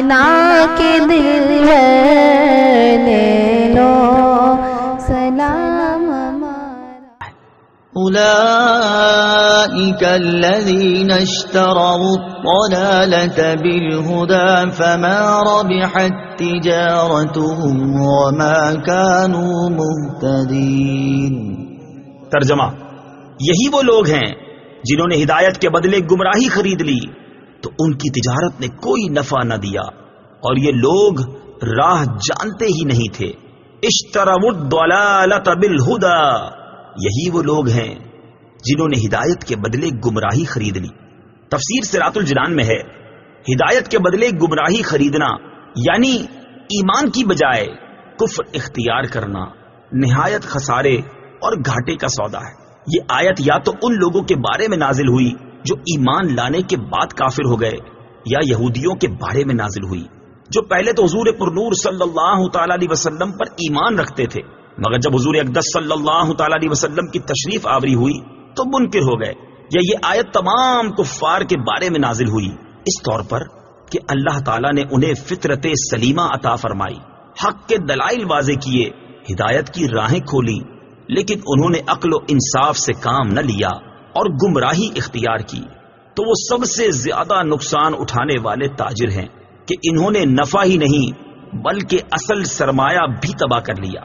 آمنہ کے دل لے لو سلام ہمارا۔ أولئك الذين اشتروا الضلالة بالهدى فما ربحت تجارتهم وما كانوا مهتدين۔ ترجمہ، یہی وہ لوگ ہیں جنہوں نے ہدایت کے بدلے گمراہی خرید لی تو ان کی تجارت نے کوئی نفع نہ دیا اور یہ لوگ راہ جانتے ہی نہیں تھے۔ اشتروا الضلالة بالهدى، یہی وہ لوگ ہیں جنہوں نے ہدایت کے بدلے گمراہی خرید لی۔ تفسیر صراط الجنان میں ہے، ہدایت کے بدلے گمراہی خریدنا یعنی ایمان کی بجائے کفر اختیار کرنا نہایت خسارے اور گھاٹے کا سودا ہے۔ یہ آیت یا تو ان لوگوں کے بارے میں نازل ہوئی جو ایمان لانے کے بعد کافر ہو گئے، یا یہودیوں کے بارے میں نازل ہوئی جو پہلے تو حضور پرنور صلی اللہ تعالی علیہ وسلم پر ایمان رکھتے تھے، مگر جب حضور اقدس صلی اللہ تعالی علیہ وسلم کی تشریف آوری ہوئی تو منکر ہو گئے۔ یا یہ آیت تمام کفار کے بارے میں نازل ہوئی اس طور پر کہ اللہ تعالیٰ نے انہیں فطرت سلیمہ عطا فرمائی، حق کے دلائل واضح کیے، ہدایت کی راہیں کھولی، لیکن انہوں نے عقل و انصاف سے کام نہ لیا اور گمراہی اختیار کی، تو وہ سب سے زیادہ نقصان اٹھانے والے تاجر ہیں کہ انہوں نے نفع ہی نہیں بلکہ اصل سرمایہ بھی تباہ کر لیا۔